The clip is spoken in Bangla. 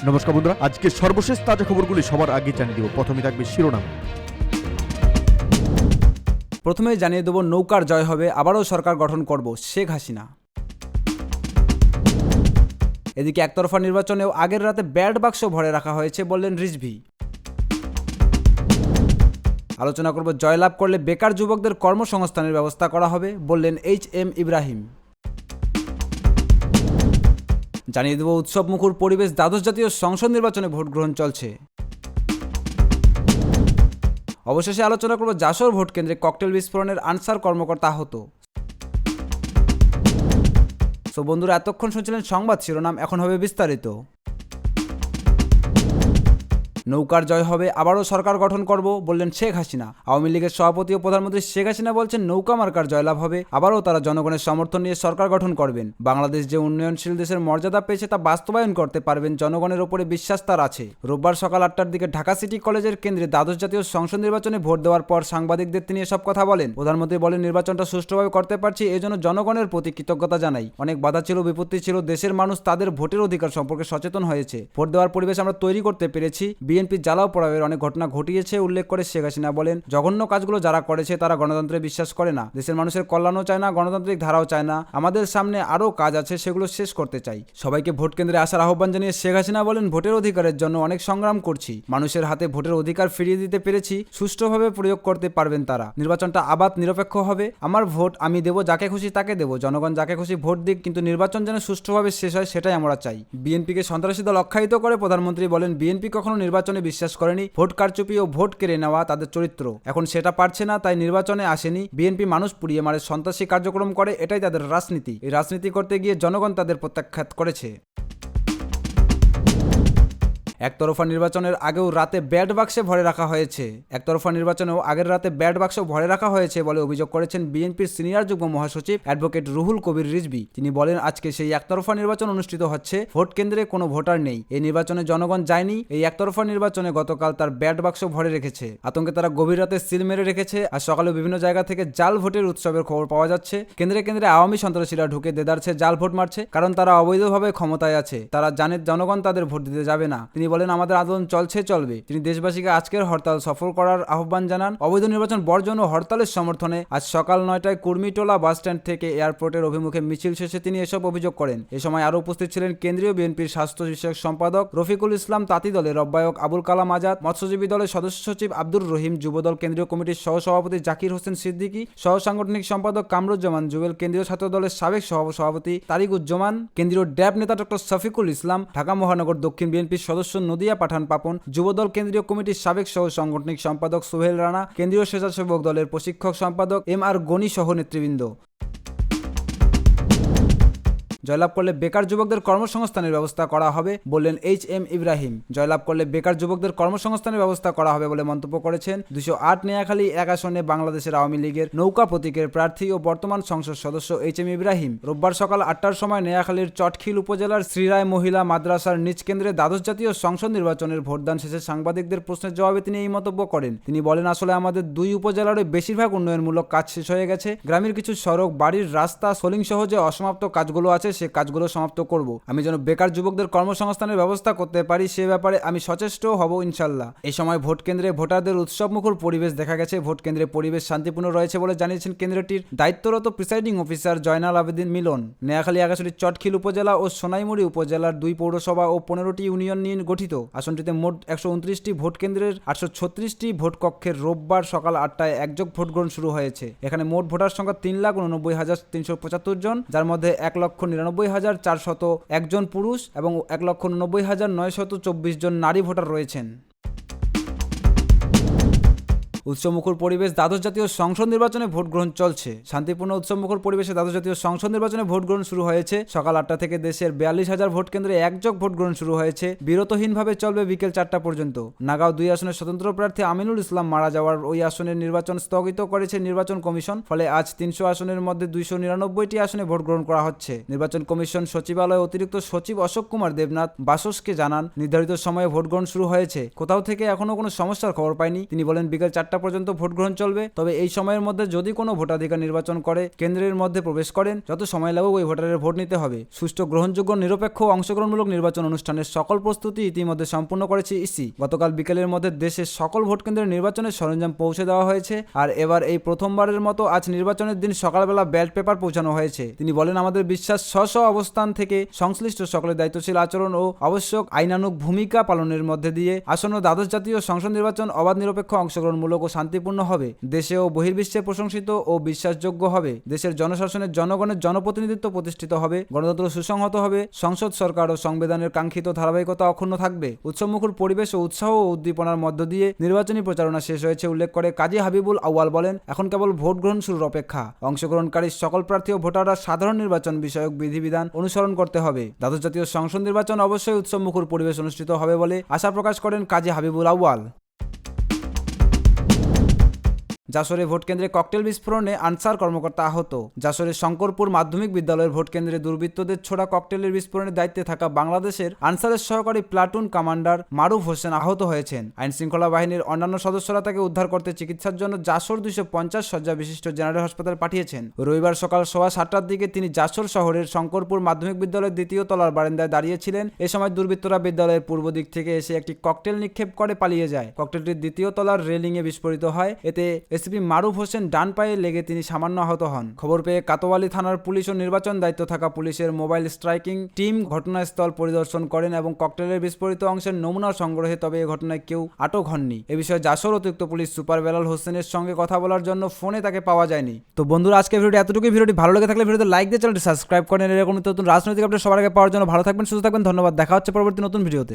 নমস্কার বন্ধুরা, আজকে সর্বশেষ তাজা খবরগুলি সবার আগে জানিয়ে দেব। প্রথমে থাকবে শিরোনাম। প্রথমে জানিয়ে দেব, নৌকার জয় হবে, আবারও সরকার গঠন করব শেখ হাসিনা। এদিকে একতরফা নির্বাচনেও আগের রাতে ব্যালট বাক্স ভরে রাখা হয়েছে বললেন রিজভী। আলোচনা করব, জয়লাভ করলে বেকার যুবকদের কর্মসংস্থানের ব্যবস্থা করা হবে বললেন এইচ.এম. ইব্রাহিম। জানিয়ে দেব, উৎসবমুখর পরিবেশ, দ্বাদশ জাতীয় সংসদ নির্বাচনে ভোট গ্রহণ চলছে। অবশেষে আলোচনা করব, যশোর ভোট কেন্দ্রে ককটেল বিস্ফোরণের আনসার কর্মকর্তা আহত। তো বন্ধুরা, এতক্ষণ শুনছিলেন সংবাদ শিরোনাম, এখন হবে বিস্তারিত। নৌকার জয় হবে, আবারও সরকার গঠন করব বললেন শেখ হাসিনা। আওয়ামী লীগের সভাপতি ও প্রধানমন্ত্রী শেখ হাসিনা বলছেন, নৌকা মার্কার জয়লাভ হবে, আবারও তারা জনগণের সমর্থন নিয়ে সরকার গঠন করবেন। বাংলাদেশ যে উন্নয়নশীল দেশের মর্যাদা পেয়েছে তা বাস্তবায়ন করতে পারবেন, জনগণের ওপরে বিশ্বাস তার আছে। রোববার সকাল 8টার দিকে ঢাকা সিটি কলেজের কেন্দ্রে দ্বাদশ জাতীয় সংসদ নির্বাচনে ভোট দেওয়ার পর সাংবাদিকদের তিনি এসব কথা বলেন। প্রধানমন্ত্রী বলেন, নির্বাচনটা সুষ্ঠুভাবে করতে পারছি, এজন্য জনগণের প্রতি কৃতজ্ঞতা জানাই। অনেক বাধা ছিল, বিপত্তি ছিল, দেশের মানুষ তাদের ভোটের অধিকার সম্পর্কে সচেতন হয়েছে। ভোট দেওয়ার পরিবেশ আমরা তৈরি করতে পেরেছি। বিএনপি জ্বালাও পড়াবে অনেক ঘটনা ঘটিয়েছে উল্লেখ করে শেখ হাসিনা বলেন, জঘন্য কাজগুলো যারা করেছে তারা গণতন্ত্রে বিশ্বাস করে না, দেশের মানুষের কল্যাণও চায় না, গণতান্ত্রিক ধারাও চায় না। আমাদের সামনে আরও কাজ আছে, সেগুলো শেষ করতে চাই। সবাইকে ভোট কেন্দ্রে আসার আহ্বান জানিয়ে শেখ হাসিনা বলেন, ভোটের অধিকারের জন্য অনেক সংগ্রাম করছি, মানুষের হাতে ভোটের অধিকার ফিরিয়ে দিতে পেরেছি, সুষ্ঠুভাবে প্রয়োগ করতে পারবেন তারা। নির্বাচনটা আবাদ নিরপেক্ষ হবে, আমার ভোট আমি দেব, যাকে খুশি তাকে দেব, জনগণ যাকে খুশি ভোট দিক, কিন্তু নির্বাচন যেন সুষ্ঠুভাবে শেষ হয় সেটাই আমরা চাই। বিএনপিকে সন্ত্রাসী দল আখ্যায়িত করে প্রধানমন্ত্রী বলেন, বিএনপি কখনো নির্বাচনে বিশ্বাস করেনি, ভোট কারচুপি ও ভোট কেড়ে নেওয়া তাদের চরিত্র, এখন সেটা পারছে না, তাই নির্বাচনে আসেনি। বিএনপি মানুষ পুড়িয়ে মারে, সন্ত্রাসী কার্যক্রম করে, এটাই তাদের রাজনীতি। এই রাজনীতি করতে গিয়ে জনগণ তাদের প্রত্যাখ্যাত করেছে। একতরফা নির্বাচনের আগেও রাতে ব্যালট বাক্সে ভরে রাখা হয়েছে। একতরফা নির্বাচনেও আগের রাতে ব্যালট বাক্স ভরে রাখা হয়েছে বলে অভিযোগ করেছেন বিএনপির সিনিয়র যুগ্ম মহাসচিব অ্যাডভোকেট রুহুল কবির রিজভী। তিনি বলেন, আজকে সেই একতরফা নির্বাচন অনুষ্ঠিত হচ্ছে, ভোট কেন্দ্রে কোনো ভোটার নেই, এই নির্বাচনে জনগণ যায়নি। এই একতরফা নির্বাচনে গতকাল তার ব্যালট বাক্স ভরে রেখেছে। আতঙ্কে তারা গভীর রাতে সিল মেরে রেখেছে। আর সকালে বিভিন্ন জায়গা থেকে জাল ভোটের উৎসবের খবর পাওয়া যাচ্ছে। কেন্দ্রে কেন্দ্রে আওয়ামী সন্ত্রাসীরা ঢুকে দেদারছে, জাল ভোট মারছে, কারণ তারা অবৈধভাবে ক্ষমতায় আছে। তারা জানে জনগণ তাদের ভোট দিতে যাবে না। তিনি বলেন, আমাদের আন্দোলন চলবে। তিনি দেশবাসীকে আজকের হরতাল সফল করার আহ্বান জানান। অবৈধ নির্বাচন বর্জন ও হরতালের সমর্থনে আজ সকাল 9টায় কুর্মিটোলা বাসস্ট্যান্ড থেকে এয়ারপোর্টের অভিমুখে মিছিল শেষে তিনি এসব অভিযোগ করেন। এ সময় আরও উপস্থিত ছিলেন কেন্দ্রীয় বিএনপির স্বাস্থ্য বিষয়ক সম্পাদক রফিকুল ইসলাম, তাঁতি দলের আহ্বায়ক আবুল কালাম আজাদ, মৎস্যজীবী দলের সদস্য সচিব আব্দুর রহিম, যুবদল কেন্দ্রীয় কমিটির সহসভাপতি জাকির হোসেন সিদ্দিকী, সহ সাংগঠনিক সম্পাদক কামরুজ্জামান জুবেল, কেন্দ্রীয় ছাত্র দলের সাবেক সভাপতি তারিকুজ্জামান, কেন্দ্রীয় ড্যাব নেতা ডক্টর শফিকুল ইসলাম, ঢাকা মহানগর দক্ষিণ বিএনপির সদস্য নদিয়া পাঠান পাপন, যুবদল কেন্দ্রীয় কমিটির সাবেক সহ সাংগঠনিক সম্পাদক সোহেল রানা, কেন্দ্রীয় স্বেচ্ছাসেবক দলের প্রশিক্ষক সম্পাদক এম.আর. গনি সহ নেতৃবৃন্দ। জয়লাভ করলে বেকার যুবকদের কর্মসংস্থানের ব্যবস্থা করা হবে বললেন এইচ.এম. ইব্রাহিম। জয়লাভ করলে বেকার যুবকদের কর্মসংস্থানের ব্যবস্থা করা হবে বলে মন্তব্য করেছেন 208 নেয়াখালী 1 আসনে বাংলাদেশের আওয়ামী লীগের নৌকা প্রতীকের প্রার্থী ও বর্তমান সংসদ সদস্য এইচ.এম. ইব্রাহিম। রোববার সকাল 8টার সময় নেয়াখালীর চটখিল উপজেলার শ্রীরায় মহিলা মাদ্রাসার নিজ কেন্দ্রে দ্বাদশ জাতীয় সংসদ নির্বাচনের ভোটদান শেষে সাংবাদিকদের প্রশ্নের জবাবে তিনি এই মন্তব্য করেন। তিনি বলেন, আসলে আমাদের 2 উপজেলার বেশিরভাগ উন্নয়নমূলক কাজ শেষ হয়ে গেছে। গ্রামের কিছু সড়ক, বাড়ির রাস্তা, সোলিং সহ যে অসমাপ্ত কাজগুলো আছে সে কাজগুলো সমাপ্ত করব। আমি যেন বেকার যুবকদের কর্মসংস্থানের ব্যবস্থা করতে পারি সে ব্যাপারে আমি সচেষ্ট হব ইনশাল্লাহ। এই সময় ভোট কেন্দ্রে ভোটারদের উৎসবমুখর পরিবেশ দেখা গেছে। ভোট কেন্দ্রে পরিবেশ শান্তিপূর্ণ রয়েছে বলে জানিয়েছেন কেন্দ্রটির দায়িত্বরত প্রিসাইডিং অফিসার জয়নাল আবেদিন মিলন। নেয়াখালী 1 আসনের চটখিল উপজেলা ও সোনাইমুড়ি উপজেলার 2 পৌরসভা ও 15টি ইউনিয়ন নিয়ে গঠিত। আসনটিতে মোট 129টি ভোট কেন্দ্রের 836টি ভোট কক্ষের রোববার সকাল 8টায় একযোগ ভোট গ্রহণ শুরু হয়েছে। এখানে মোট ভোটার সংখ্যা 3,89,375 জন, যার মধ্যে 1,99,401 জন পুরুষ এবং 1,89,924 জন নারী ভোটার রয়েছেন। উৎসবমুখর পরিবেশ, দ্বাদশ জাতীয় সংসদ নির্বাচনে ভোট গ্রহণ চলছে। শান্তিপূর্ণ উৎসবমুখর পরিবেশে দ্বাদশ জাতীয় সংসদ নির্বাচনে ভোট গ্রহণ শুরু হয়েছে। সকাল 8টা থেকে দেশের 42,000 ভোট কেন্দ্রে একযোগ ভোট গ্রহণ শুরু হয়েছে। বিরতহীনভাবে চলবে বিকেল 4টা পর্যন্ত। নাগাঁও 2 আসনের স্বতন্ত্র প্রার্থী আমিনুল ইসলাম মারা যাওয়ার ওই আসনের নির্বাচন স্থগিত করেছে নির্বাচন কমিশন। ফলে আজ 300 আসনের মধ্যে 299টি আসনে ভোট গ্রহণ করা হচ্ছে। নির্বাচন কমিশন সচিবালয়ে অতিরিক্ত সচিব অশোক কুমার দেবনাথ বাসসকে জানান, নির্ধারিত সময়ে ভোট গ্রহণ শুরু হয়েছে, কোথাও থেকে এখনো কোনো সমস্যার খবর পায়নি। তিনি বলেন, বিকেল 4টা 8টা পর্যন্ত ভোট গ্রহণ চলবে। তবে এই সময়ের মধ্যে যদি কোনো ভোটাধিকার নির্বাচন করে কেন্দ্রের মধ্যে প্রবেশ করেন, যত সময় লাগুক ওই ভোটারের ভোট নিতে হবে। সুষ্ঠু, গ্রহণযোগ্য, নিরপেক্ষ ও অংশগ্রহণমূলক নির্বাচন অনুষ্ঠানের সকল প্রস্তুতি ইতিমধ্যে সম্পূর্ণ করেছে ইসি। গতকাল বিকেলের মধ্যে দেশের সকল ভোট কেন্দ্রের নির্বাচনের সরঞ্জাম পৌঁছে দেওয়া হয়েছে। আর এবার এই প্রথমবারের মতো আজ নির্বাচনের দিন সকালবেলা ব্যালট পেপার পৌঁছানো হয়েছে। তিনি বলেন, আমাদের বিশ্বাস স্ব অবস্থান থেকে সংশ্লিষ্ট সকলের দায়িত্বশীল আচরণ ও আবশ্যক আইনানুগ ভূমিকা পালনের মধ্যে দিয়ে আসন্ন দ্বাদশ জাতীয় সংসদ নির্বাচন অবাধ, নিরপেক্ষ, অংশগ্রহণমূলক ও শান্তিপূর্ণ হবে। দেশে ও বহির্বিশ্বে প্রশংসিত ও বিশ্বাসযোগ্য হবে। দেশের জনশাসনের জনগণের জনপ্রতিনিধিত্ব প্রতিষ্ঠিত হবে। গণতন্ত্র সুসংহত হবে। সংসদ, সরকার ও সংবিধানের কাঙ্ক্ষিত ধারাবাহিকতা অক্ষুণ্ণ থাকবে। উৎসবমুখর পরিবেশ ও উৎসাহ ও উদ্দীপনার মধ্য দিয়ে নির্বাচনী প্রচারণা শেষ হয়েছে উল্লেখ করে কাজী হাবিবুল আউয়াল বলেন, এখন কেবল ভোট গ্রহণ শুরুর অপেক্ষা। অংশগ্রহণকারী সকল প্রার্থী ও ভোটাররা সাধারণ নির্বাচন বিষয়ক বিধিবিধান অনুসরণ করতে হবে। দ্বাদশ জাতীয় সংসদ নির্বাচন অবশ্যই উৎসবমুখর পরিবেশ অনুষ্ঠিত হবে বলে আশা প্রকাশ করেন কাজী হাবিবুল আউয়াল। যশোরে ভোটকেন্দ্রে ককটেল বিস্ফোরণে আনসার কর্মকর্তা আহত। যশোরের শঙ্করপুর মাধ্যমিক বিদ্যালয়ের ভোটকেন্দ্রে দুর্বৃত্তদের ছোড়া ককটেলের বিস্ফোরণের দায়িত্বে থাকা বাংলাদেশের আনসারের সহকারী প্লাটুন কমান্ডার মারুফ হোসেন আহত হয়েছেন। আইনশৃঙ্খলা বাহিনীর অন্যান্য সদস্যরা তাকে উদ্ধার করতে চিকিৎসার জন্য যশোর 250 শয্যা বিশিষ্ট জেনারেল হাসপাতালে পাঠিয়েছেন। রবিবার সকাল 7:15টার দিকে তিনি যশোর শহরের শঙ্করপুর মাধ্যমিক বিদ্যালয়ের দ্বিতীয় তলার বারান্দায় দাঁড়িয়েছিলেন। এ সময় দুর্বৃত্তরা বিদ্যালয়ের পূর্ব দিক থেকে এসে একটি ককটেল নিক্ষেপ করে পালিয়ে যায়। ককটেলটি দ্বিতীয় তলার রেলিংয়ে বিস্ফোরিত হয়। এতে এসপি মারুফ হোসেন ডান পায়ে লেগে তিনি সামান্য আহত হন। খবর পেয়ে কাতোয়ালি থানার পুলিশ ও নির্বাচন দায়িত্ব থাকা পুলিশের মোবাইল স্ট্রাইকিং টিম ঘটনাস্থল পরিদর্শন করেন এবং ককটেলের বিস্ফোরিত অংশের নমুনা সংগ্রহে, তবে এ ঘটনায় কেউ আটক হননি। এ বিষয়ে যশোর অতিরিক্ত পুলিশ সুপার বেলাল হোসেনের সঙ্গে কথা বলার জন্য ফোনে তাকে পাওয়া যায়নি। তো বন্ধুরা, আজকে ভিডিওটি এতটুকুই। ভিডিওটি ভালো লেগে থাকলে ভিডিওতে লাইক দিয়ে চ্যানেলটি সাবস্ক্রাইব করেন। এরকম নতুন রাজনৈতিক আপডেট সবার আগে পাওয়ার জন্য ভালো থাকবেন, সুস্থ থাকবেন। ধন্যবাদ। দেখা হচ্ছে পরবর্তী নতুন ভিডিওতে।